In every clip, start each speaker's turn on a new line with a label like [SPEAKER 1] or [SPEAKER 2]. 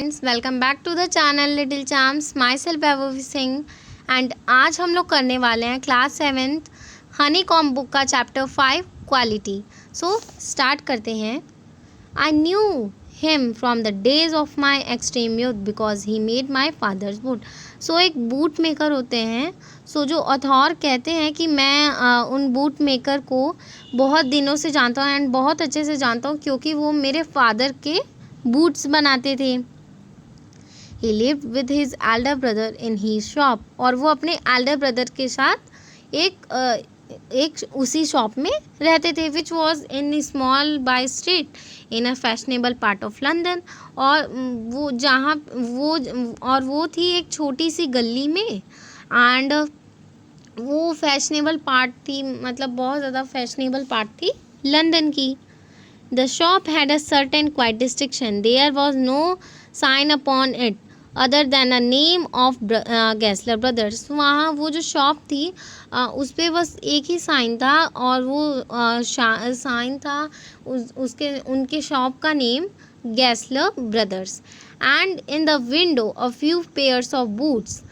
[SPEAKER 1] Friends, welcome back to the channel little charms. Myself Vaibhavi Singh and आज हम लोग करने वाले हैं class 7th honeycomb book का चैप्टर 5 क्वालिटी। सो स्टार्ट करते हैं। I knew him from the days of my extreme youth because he made my father's boot. So एक बूट मेकर होते हैं। सो जो ऑथर कहते हैं कि मैं उन बूट मेकर को बहुत दिनों से जानता हूँ एंड बहुत अच्छे से जानता हूँ क्योंकि वो मेरे फादर के बूट्स बनाते थे। He lived with his elder brother in his shop। और वो अपने एल्डर ब्रदर के साथ एक उसी शॉप में रहते थे, which was in small by street in a fashionable part of London. और वो थी एक छोटी सी गली में एंड वो फैशनेबल पार्ट थी, मतलब बहुत ज़्यादा फैशनेबल पार्ट थी लंदन की। The shop had a certain quiet distinction. There was no sign upon it other than a name of Gessler Brothers। वहाँ वो जो शॉप थी उस पर बस एक ही साइन था और वो साइन था उनके शॉप का name Gessler brothers. And in the window a few pairs of boots.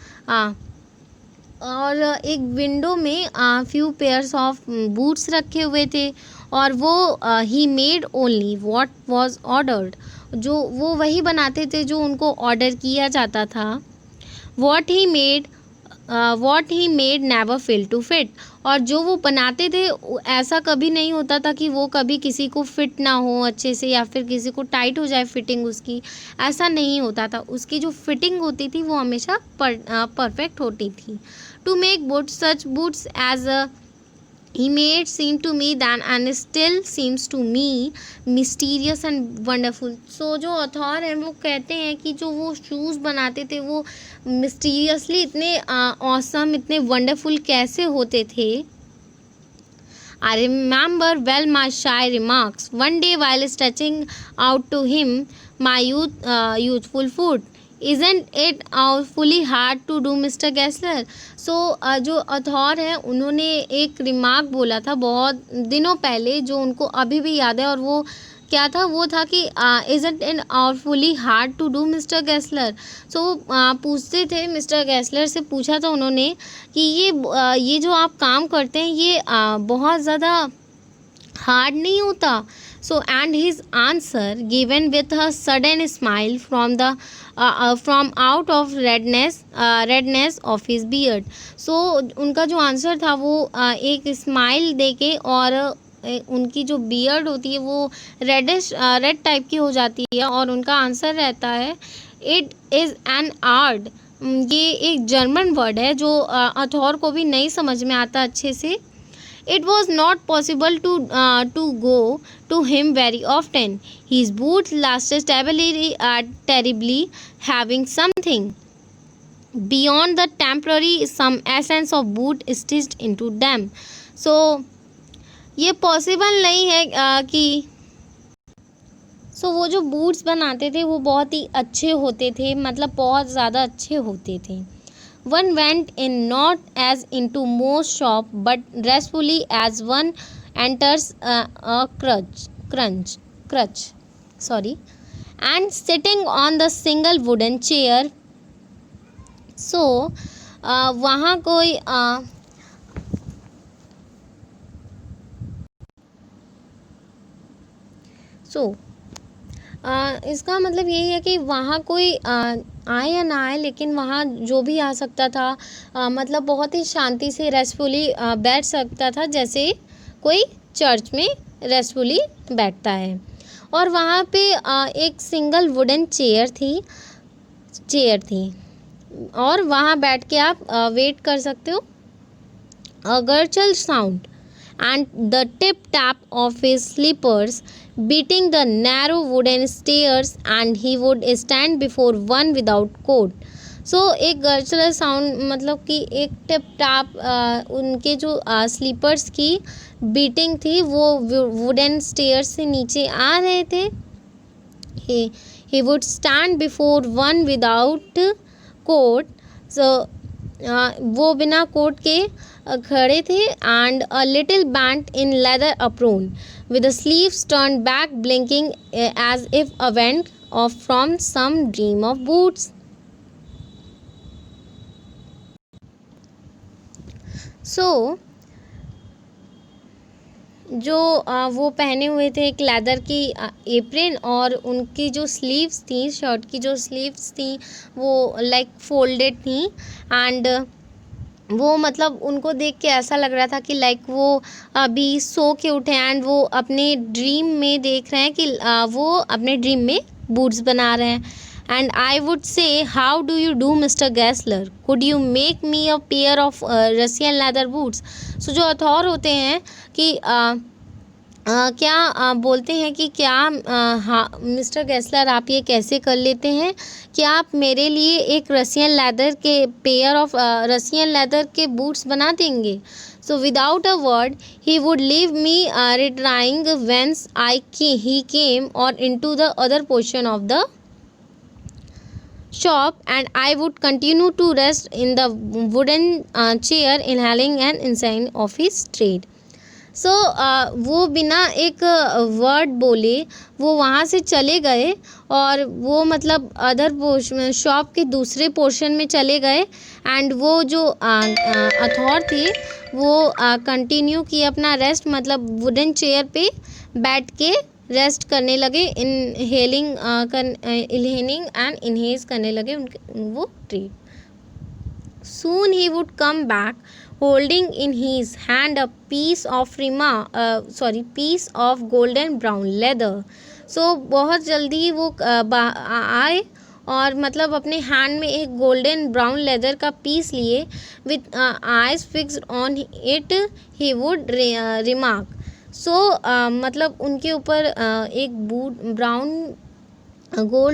[SPEAKER 1] और एक विंडो में फ्यू पेयर्स ऑफ बूट्स रखे हुए थे और वो he made only what was ordered. जो वो वही बनाते थे जो उनको ऑर्डर किया जाता था। What he made never fail to fit. और जो वो बनाते थे ऐसा कभी नहीं होता था कि वो कभी किसी को फिट ना हो अच्छे से या फिर किसी को टाइट हो जाए फिटिंग उसकी, ऐसा नहीं होता था। उसकी जो फिटिंग होती थी वो हमेशा परफेक्ट होती थी। To make boots such boots as he made seem to me then and still seems to me mysterious and wonderful। सो जो ऑथर हैं वो कहते हैं कि जो वो शूज़ बनाते थे वो मिस्टीरियसली इतने ऑसम इतने वंडरफुल कैसे होते थे। I remember well my shy remarks one day while stretching out to him my youthful foot। Isn't it awfully hard to do Mr. Gessler। सो जो ऑथर हैं उन्होंने एक रिमार्क बोला था बहुत दिनों पहले जो उनको अभी भी याद है, और वो क्या था, वो था कि isn't it awfully hard to do Mr. Gessler। सो पूछते थे मिस्टर गैसलर से पूछा था उन्होंने कि ये जो आप काम करते हैं ये बहुत ज़्यादा हार्ड नहीं होता। So and his answer given with a sudden smile from out of redness of his beard। so उनका जो आंसर था वो एक स्माइल देके और उनकी जो बियर्ड होती है वो रेड टाइप की हो जाती है और उनका आंसर रहता है इट इज़ एन आर्ट। ये एक जर्मन वर्ड है जो अथॉर को भी नहीं समझ में आता अच्छे से। It was not possible to go to him very often। His boots lasted terribly, having something beyond the temporary some essence of boot stitched into them। So ये possible नहीं है कि वो जो boots बनाते थे वो बहुत ही अच्छे होते थे, मतलब बहुत ज़्यादा अच्छे होते थे। One went in not as into most shop but restfully as one enters a crutch, and sitting on the single wooden chair। so वहाँ कोई इसका मतलब यही है कि वहाँ कोई आए या ना आए लेकिन वहाँ जो भी आ सकता था मतलब बहुत ही शांति से रेस्टफुली बैठ सकता था, जैसे कोई चर्च में रेस्टफुली बैठता है। और वहाँ पे एक सिंगल वुडन चेयर थी और वहाँ बैठ के आप वेट कर सकते हो। अ गर्चल sound and the tip tap of his slippers beating the narrow wooden stairs and he would stand before one without coat। so एक गर्चुलर साउंड मतलब कि एक टिप टैप उनके जो स्लीपर्स की बीटिंग थी वो वुडन स्टेयर्स से नीचे आ रहे थे। he would stand before one without coat। so वो बिना कोट के खड़े थे and a little bent in leather apron with the sleeves turned back blinking as if of from some dream of boots. So जो वो पहने हुए थे एक लेदर की एप्रन, और उनकी जो स्लीव्स थी, शर्ट की जो स्लीव्स थी वो लाइक फोल्डेड थी। एंड वो मतलब उनको देख के ऐसा लग रहा था कि लाइक वो अभी सो के उठे एंड वो अपने ड्रीम में देख रहे हैं कि वो अपने ड्रीम में बूट्स बना रहे हैं। And I would say, how do you do Mister Gessler, could you make me a pair of Russian leather boots. So जो अथॉर होते हैं कि क्या बोलते हैं कि क्या हाँ मिस्टर गैसलर आप ये कैसे कर लेते हैं कि आप मेरे लिए एक रसियन लेदर के पेयर ऑफ रसियन लेदर के बूट्स बना देंगे। So without a word he would leave me retiring whence he came or into the other portion of the shop, and I would continue to rest in the wooden chair inhaling an incense of his trade. सो वो बिना एक word बोले वो वहाँ से चले गए और वो मतलब अदर पोर्शन शॉप के दूसरे पोर्शन में चले गए। एंड वो जो अथॉर थे वो कंटिन्यू किए अपना रेस्ट, मतलब वुडन चेयर पे बैठ के रेस्ट करने लगे, इनहेलिंग एंड इनहेज करने लगे वो tree. Soon he would come back holding in his hand a piece of golden brown leather. So बहुत जल्दी वो आए और मतलब अपने हैंड में एक गोल्डन ब्राउन लेदर का पीस लिए। With eyes fixed on it he would remark. So मतलब उनके ऊपर एक गोल्ड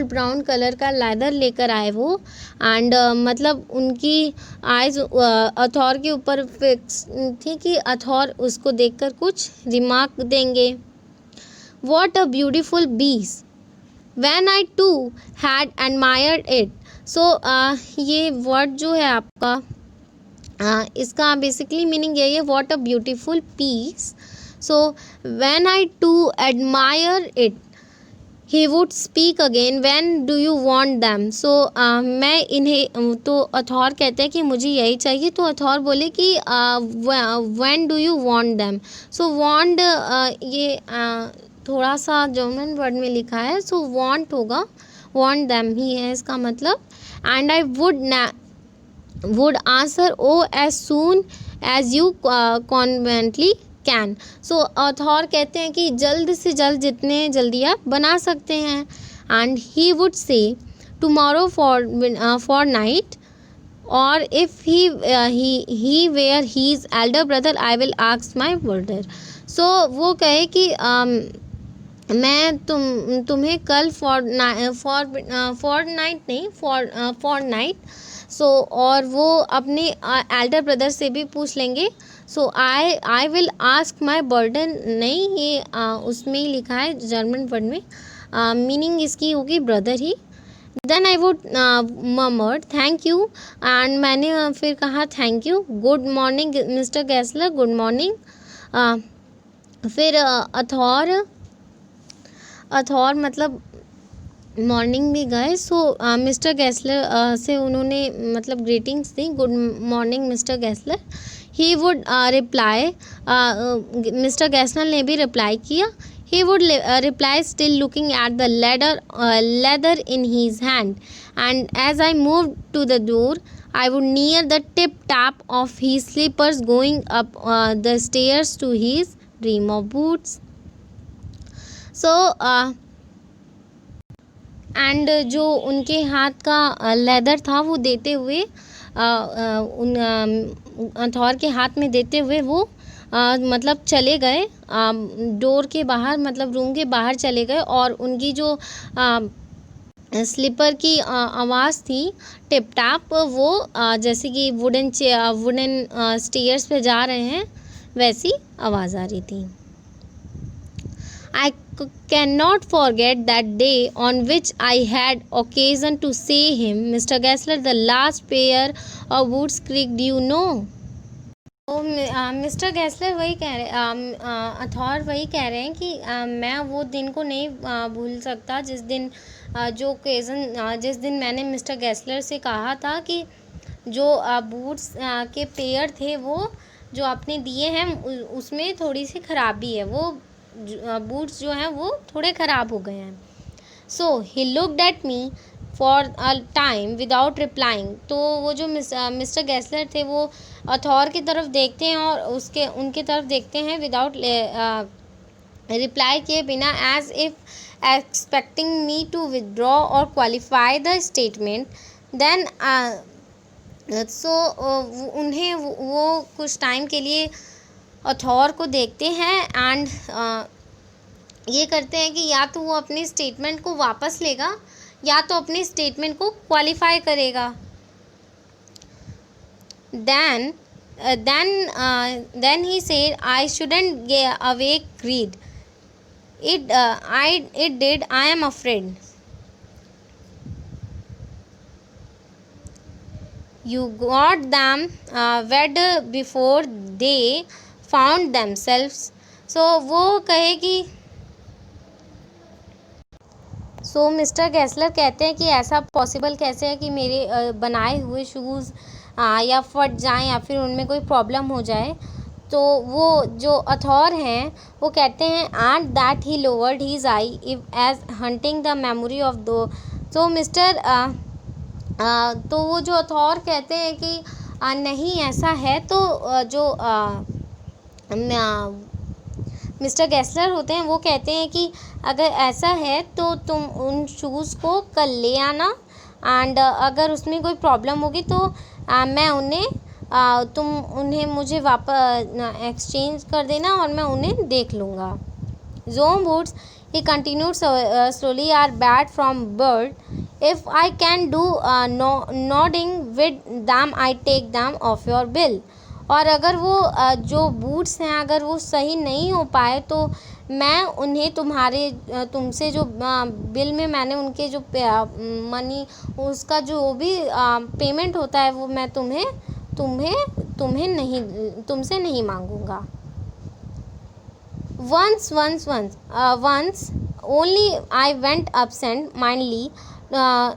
[SPEAKER 1] ब्राउन कलर का लेदर लेकर आए वो। एंड मतलब उनकी आइज़ अथॉर के ऊपर फिक्स थी कि अथॉर उसको देखकर कुछ रिमार्क देंगे। What a beautiful piece when I too had admired it. So ये वर्ड जो है आपका इसका बेसिकली मीनिंग यही है, what a beautiful piece. So when I too admire it he would speak again, when do you want them. So मैं इन्हें तो अथॉर कहते हैं कि मुझे यही चाहिए, तो अथॉर बोले कि when do you want them. So want ये थोड़ा सा जर्मन वर्ड में लिखा है, सो वॉन्ट होगा, वॉन्ट दैम ही है इसका मतलब। And I would answer oh as soon as you conveniently can. So author कहते हैं कि जल्द से जल्द जितने जल्दी आप बना सकते हैं। And he would say tomorrow fortnight, or if he were his elder brother I will ask my brother. So वो कहे कि मैं तुम्हें कल फॉर नाइट। सो और वो अपने एल्डर ब्रदर से भी पूछ लेंगे। So I will ask my burden, नहीं ये उसमें ही लिखा है जर्मन वर्ड में, मीनिंग इसकी होगी ब्रदर ही। Then I would murmur thank you, and मैंने फिर कहा thank you. Good morning Mister Gessler, good morning. फिर अथॉर मतलब मॉर्निंग भी गए। सो मिस्टर गैसलर से उन्होंने मतलब ग्रीटिंग्स दी, good morning Mister Gessler. He would reply, Mister Gessler ने भी रिप्लाई किया। He would reply still looking at the leather in his hand. And as I move to the door I would near the tip tap of his slippers going up the stairs to his dream of boots. So and जो उनके हाथ का leather था वो देते हुए अथॉर के हाथ में देते हुए वो मतलब चले गए डोर के बाहर, मतलब रूम के बाहर चले गए। और उनकी जो स्लीपर की आवाज़ थी टिप टैप, वो जैसे कि वुडन स्टेयर्स पे जा रहे हैं वैसी आवाज़ आ रही थी। I cannot forget that day on which I had occasion to say him, Mr. Gessler, the last pair of boots creaked, you know. तो मिस्टर गैसलर वही कह रहे अथॉर वही कह रहे हैं कि मैं वो दिन को नहीं भूल सकता जिस दिन जो ओकेज़न जिस दिन मैंने मिस्टर गैसलर से कहा था कि जो बूट्स के पेयर थे वो जो आपने दिए हैं उसमें थोड़ी सी खराबी है, वो बूट्स जो हैं वो थोड़े ख़राब हो गए हैं। So he looked at me for a time without replying. तो वो जो मिस्टर गैसलर थे वो अथॉर की तरफ देखते हैं और उनके तरफ देखते हैं विदाउट रिप्लाई किए बिना, as if expecting me to withdraw or qualify the statement. Then उन्हें वो कुछ टाइम के लिए अथॉर को देखते हैं एंड ये करते हैं कि या तो वो अपनी स्टेटमेंट को वापस लेगा या तो अपनी स्टेटमेंट को क्वालिफाई करेगा। then he said, I shouldn't get away greed. It did, I am afraid. You got them wed before they found themselves. So वो कहे कि मिस्टर गैसलर कहते हैं कि ऐसा पॉसिबल कैसे है कि मेरे बनाए हुए शूज़ या फट जाएं या फिर उनमें कोई प्रॉब्लम हो जाए। तो वो जो अथॉर हैं वो कहते हैं and that he lowered his eye if as hunting the memory of though. तो तो वो जो अथॉर कहते हैं कि नहीं ऐसा है। तो जो मिस्टर गैसलर होते हैं वो कहते हैं कि अगर ऐसा है तो तुम उन शूज़ को कल ले आना एंड अगर उसमें कोई प्रॉब्लम होगी तो मैं तुम उन्हें मुझे वापस एक्सचेंज कर देना और मैं उन्हें देख लूँगा। Zoom boots, he continued slowly, are bad from birth. If I can do nodding with them, I take them off your bill. और अगर वो जो बूट्स हैं अगर वो सही नहीं हो पाए तो मैं उन्हें तुमसे जो बिल में मैंने उनके जो मनी उसका जो भी पेमेंट होता है वो मैं तुमसे नहीं मांगूंगा। Once only I went absent-mindedly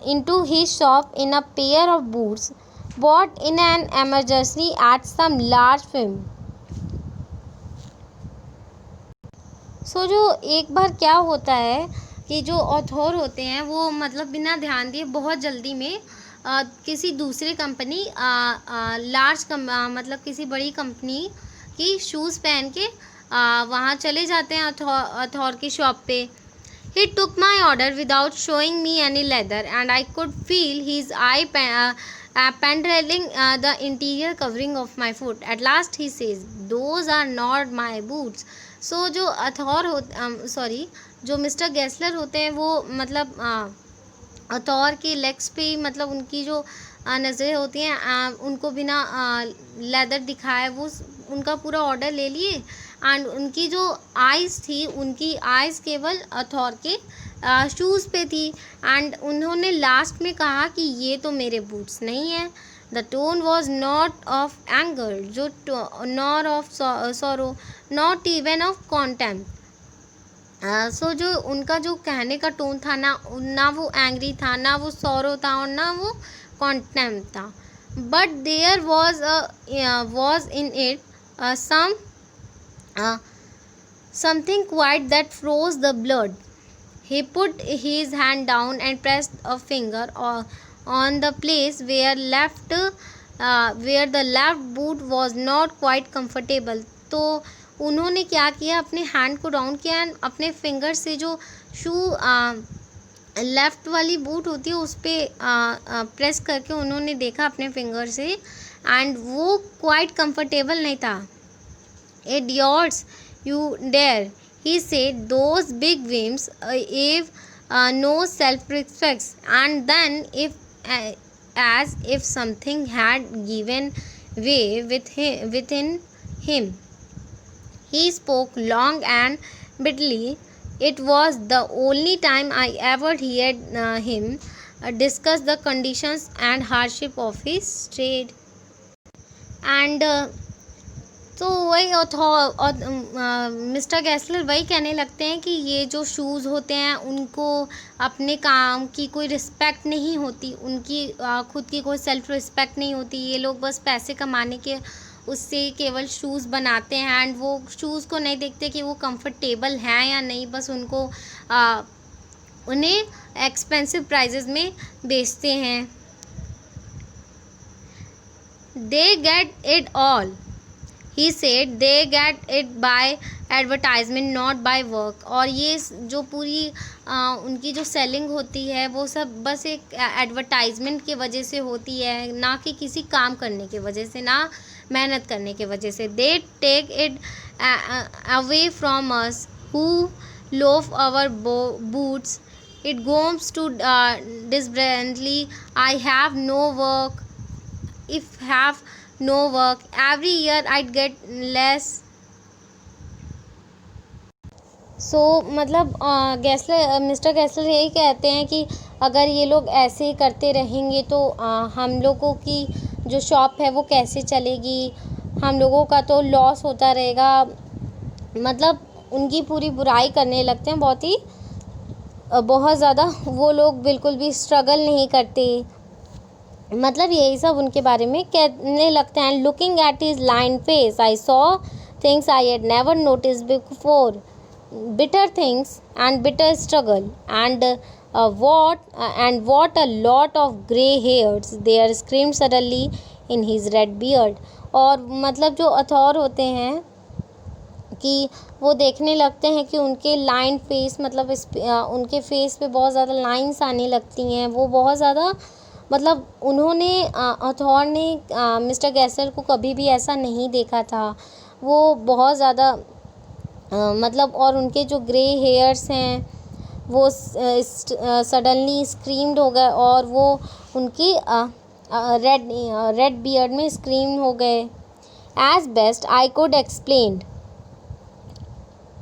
[SPEAKER 1] into his shop in a pair of boots bought in an emergency at some large firm. जो एक बार क्या होता है कि जो ऑथर होते हैं वो मतलब बिना ध्यान दिए बहुत जल्दी में किसी दूसरी कंपनी मतलब किसी बड़ी कंपनी की शूज़ पहन के वहाँ चले जाते हैं अथॉर की शॉप पे। He took my order without showing me any leather and I could feel his eye penetrating the interior covering of my foot. At last he says, those are not my boots. जो mister गैसलर होते हैं वो मतलब अथॉर के legs पे मतलब उनकी जो नज़रें होती हैं उनको बिना लेदर दिखाए वो उनका पूरा ऑर्डर ले लिए एंड उनकी जो आइज़ थी उनकी आइज़ केवल अथॉर के शूज़ पे थी एंड उन्होंने लास्ट में कहा कि ये तो मेरे बूट्स नहीं हैं। The tone was not of anger nor of sorrow not even of contempt. जो उनका जो कहने का टोन था ना वो एंग्री था ना वो सॉरो था और ना वो कॉन्टेम्प्ट था, but there was in it something quiet that froze the blood. He put his hand down and pressed a finger on the place where the left boot was not quite comfortable. तो उन्होंने क्या किया, अपने hand को down किया and अपने finger से जो शू लेफ़्ट वाली बूट होती है उस पर प्रेस करके उन्होंने देखा अपने फिंगर से एंड वो क्वाइट कंफर्टेबल नहीं था। Idiots, you dare, he said, those big whims if no self-respect. And then as if something had given way within him, he spoke long and bitterly. It was the only time I ever heard him discuss the conditions and hardship of his trade. And तो वही mister Gessler वही कहने लगते हैं कि ये जो shoes होते हैं उनको अपने काम की कोई रिस्पेक्ट नहीं होती, उनकी खुद की कोई सेल्फ रिस्पेक्ट नहीं होती। ये लोग बस पैसे कमाने के उससे केवल शूज़ बनाते हैं एंड वो शूज़ को नहीं देखते कि वो कंफर्टेबल हैं या नहीं, बस उन्हें एक्सपेंसिव प्राइजेस में बेचते हैं। They get it all, he said, they get it by advertisement not by work। और ये जो पूरी उनकी जो सेलिंग होती है वो सब बस एक एडवर्टाइजमेंट की वजह से होती है, ना कि किसी काम करने की वजह से, ना मेहनत करने की वजह से। they take it away from us who loaf our boots, it goes to desperately, I have no work, if have no work, every year I'd get less। सो मतलब मिस्टर गेस्लर यही कहते हैं कि अगर ये लोग ऐसे ही करते रहेंगे तो हम लोगों की जो शॉप है वो कैसे चलेगी, हम लोगों का तो लॉस होता रहेगा। मतलब उनकी पूरी बुराई करने लगते हैं बहुत ज़्यादा। वो लोग बिल्कुल भी स्ट्रगल नहीं करते, मतलब यही सब उनके बारे में कहने लगते हैं। Looking at his line face I saw things I had never notice before, bitter things and bitter struggle and what a lot of grey hairs there screamed suddenly in his red beard। और मतलब जो author होते हैं कि वो देखने लगते हैं कि उनके लाइन फेस, मतलब उनके फेस पे बहुत ज़्यादा लाइंस आने लगती हैं। वो बहुत ज़्यादा मतलब उन्होंने अथॉर ने मिस्टर गेस्लर को कभी भी ऐसा नहीं देखा था। वो बहुत ज़्यादा मतलब, और उनके जो ग्रे हेयर्स हैं वो सडनली स्क्रीम्ड हो गए और वो उनकी रेड बियर्ड में स्क्रीम हो गए। As best I could explain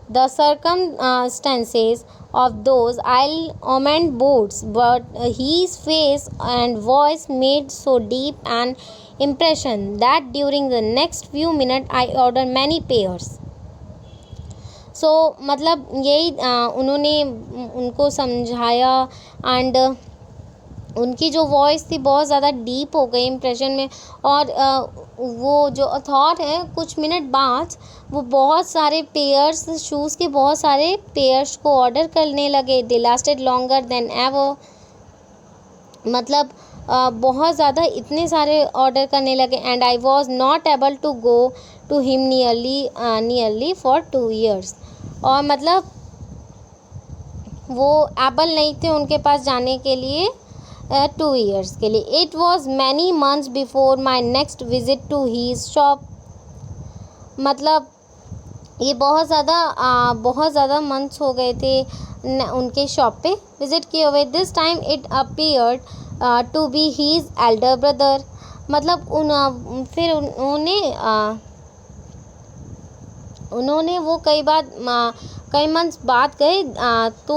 [SPEAKER 1] the circumstances of those ill-omened boots, but his face and voice made so deep an impression that during the next few minutes I ordered many pairs। So मतलब यही उन्होंने उनको समझाया and उनकी जो voice थी बहुत ज़्यादा डीप हो गई इम्प्रेशन में। और वो जो अथॉर है कुछ मिनट बाद वो बहुत सारे पेयर्स, शूज़ के बहुत सारे पेयर्स को ऑर्डर करने लगे। They lasted longer than ever, मतलब बहुत ज़्यादा इतने सारे ऑर्डर करने लगे। And I was not able to go to him nearly for 2 years। और मतलब वो एबल नहीं थे उनके पास जाने के लिए 2 years के लिए। It was many months before my next visit to his shop, मतलब ये बहुत ज़्यादा मंथ्स हो गए थे उनके शॉप पे विज़िट किए हुए। This time it appeared to be his elder brother, मतलब फिर उन्होंने वो कई मंथ्स बाद गए तो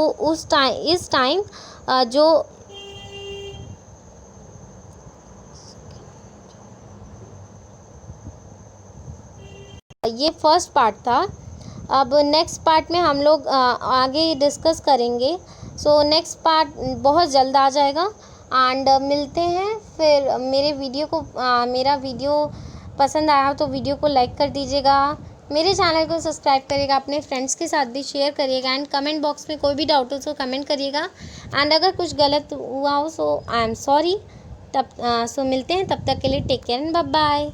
[SPEAKER 1] इस टाइम जो ये फर्स्ट पार्ट था। अब नेक्स्ट पार्ट में हम लोग आगे डिस्कस करेंगे। सो नेक्स्ट पार्ट बहुत जल्द आ जाएगा एंड मिलते हैं फिर। मेरा वीडियो पसंद आया तो वीडियो को लाइक कर दीजिएगा, मेरे चैनल को सब्सक्राइब करिएगा, अपने फ्रेंड्स के साथ भी शेयर करिएगा एंड कमेंट बॉक्स में कोई भी डाउट हो तो कमेंट करिएगा। एंड अगर कुछ गलत हुआ हो सो आई एम सॉरी। सो मिलते हैं, तब तक के लिए take care and bye bye.